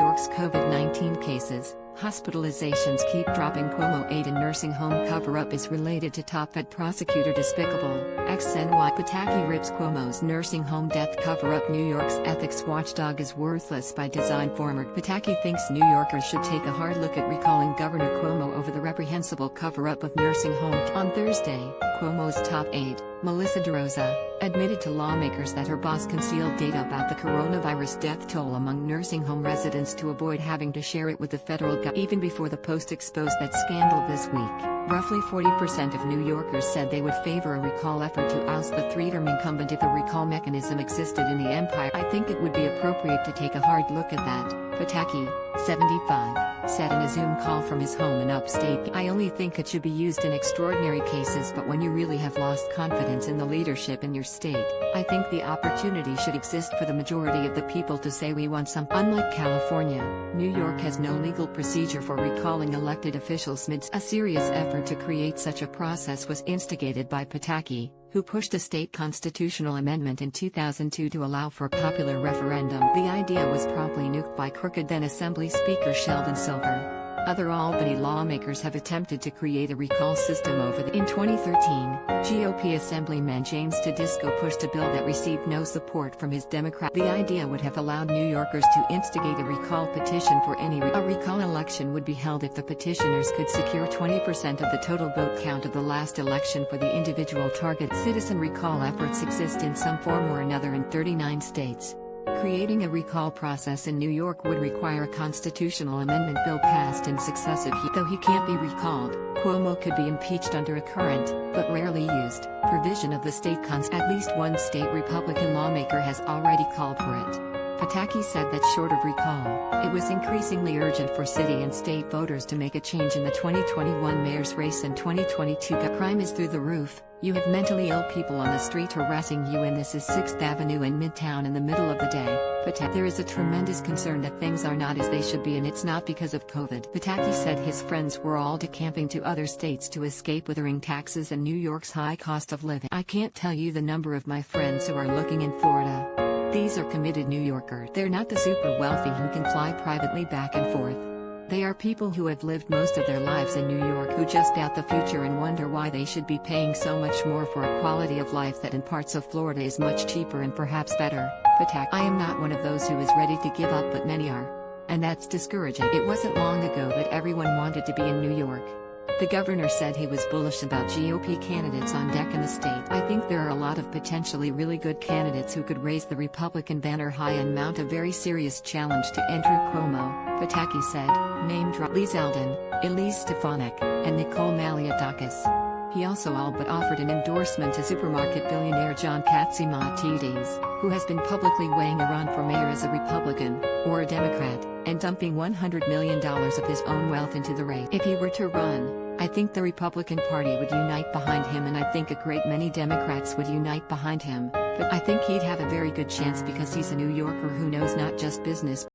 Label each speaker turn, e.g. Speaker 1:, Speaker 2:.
Speaker 1: York's COVID-19 cases, hospitalizations keep dropping. Cuomo aide in nursing home cover-up is related to top Fed prosecutor Despicable, XNY. Pataki rips Cuomo's nursing home death cover-up. New York's ethics watchdog is worthless by design. Former Pataki thinks New Yorkers should take a hard look at recalling Governor Cuomo over the reprehensible cover-up of nursing homes. On Thursday, Cuomo's top aide, DeRosa, admitted to lawmakers that her boss concealed data about the coronavirus death toll among nursing home residents to avoid having to share it with the federal government. Even before the Post exposed that scandal this week, roughly 40% of New Yorkers said they would favor a recall effort to oust the three-term incumbent if a recall mechanism existed in the empire. I think it would be appropriate to take a hard look at that, Pataki, 75, said in a Zoom call from his home in upstate. I only think it should be used in extraordinary cases, but when you really have lost confidence in the leadership in your state, I think the opportunity should exist for the majority of the people to say we want some. Unlike California, New York has no legal procedure for recalling elected officials mid. A serious effort to create such a process was instigated by Pataki, who pushed a state constitutional amendment in 2002 to allow for a popular referendum. The idea was promptly nuked by crooked then Assembly Speaker Sheldon Silver. Other Albany lawmakers have attempted to create a recall system over the. In 2013, GOP Assemblyman James Tedisco pushed a bill that received no support from his Democrat. The idea would have allowed New Yorkers to instigate a recall petition for any. A recall election would be held if the petitioners could secure 20% of the total vote count of the last election for the individual target. Citizen recall efforts exist in some form or another in 39 states. Creating a recall process in New York would require a constitutional amendment bill passed in successive. Though he can't be recalled, Cuomo could be impeached under a current, but rarely used, provision of the state constitution. At least one state Republican lawmaker has already called for it. Pataki said that short of recall, it was increasingly urgent for city and state voters to make a change in the 2021 mayor's race and 2022. Crime is through the roof. You have mentally ill people on the street harassing you, and this is 6th Avenue and Midtown in the middle of the day. Pataki, there is a tremendous concern that things are not as they should be, and it's not because of COVID. Pataki said his friends were all decamping to other states to escape withering taxes and New York's high cost of living. I can't tell you the number of my friends who are looking in Florida. These are committed New Yorkers. They're not the super wealthy who can fly privately back and forth. They are people who have lived most of their lives in New York who just doubt the future and wonder why they should be paying so much more for a quality of life that in parts of Florida is much cheaper and perhaps better. Pataki, I am not one of those who is ready to give up, but many are. And that's discouraging. It wasn't long ago that everyone wanted to be in New York. The governor said he was bullish about GOP candidates on deck in the state. I think there are a lot of potentially really good candidates who could raise the Republican banner high and mount a very serious challenge to Andrew Cuomo, Pataki said, name drop Lee Zeldin, Elise Stefanik, and Nicole Malliotakis. He also all but offered an endorsement to supermarket billionaire John Katzimatidis, who has been publicly weighing a run for mayor as a Republican, or a Democrat, and dumping $100 million of his own wealth into the race. If he were to run, I think the Republican Party would unite behind him, and I think a great many Democrats would unite behind him, but I think he'd have a very good chance because he's a New Yorker who knows not just business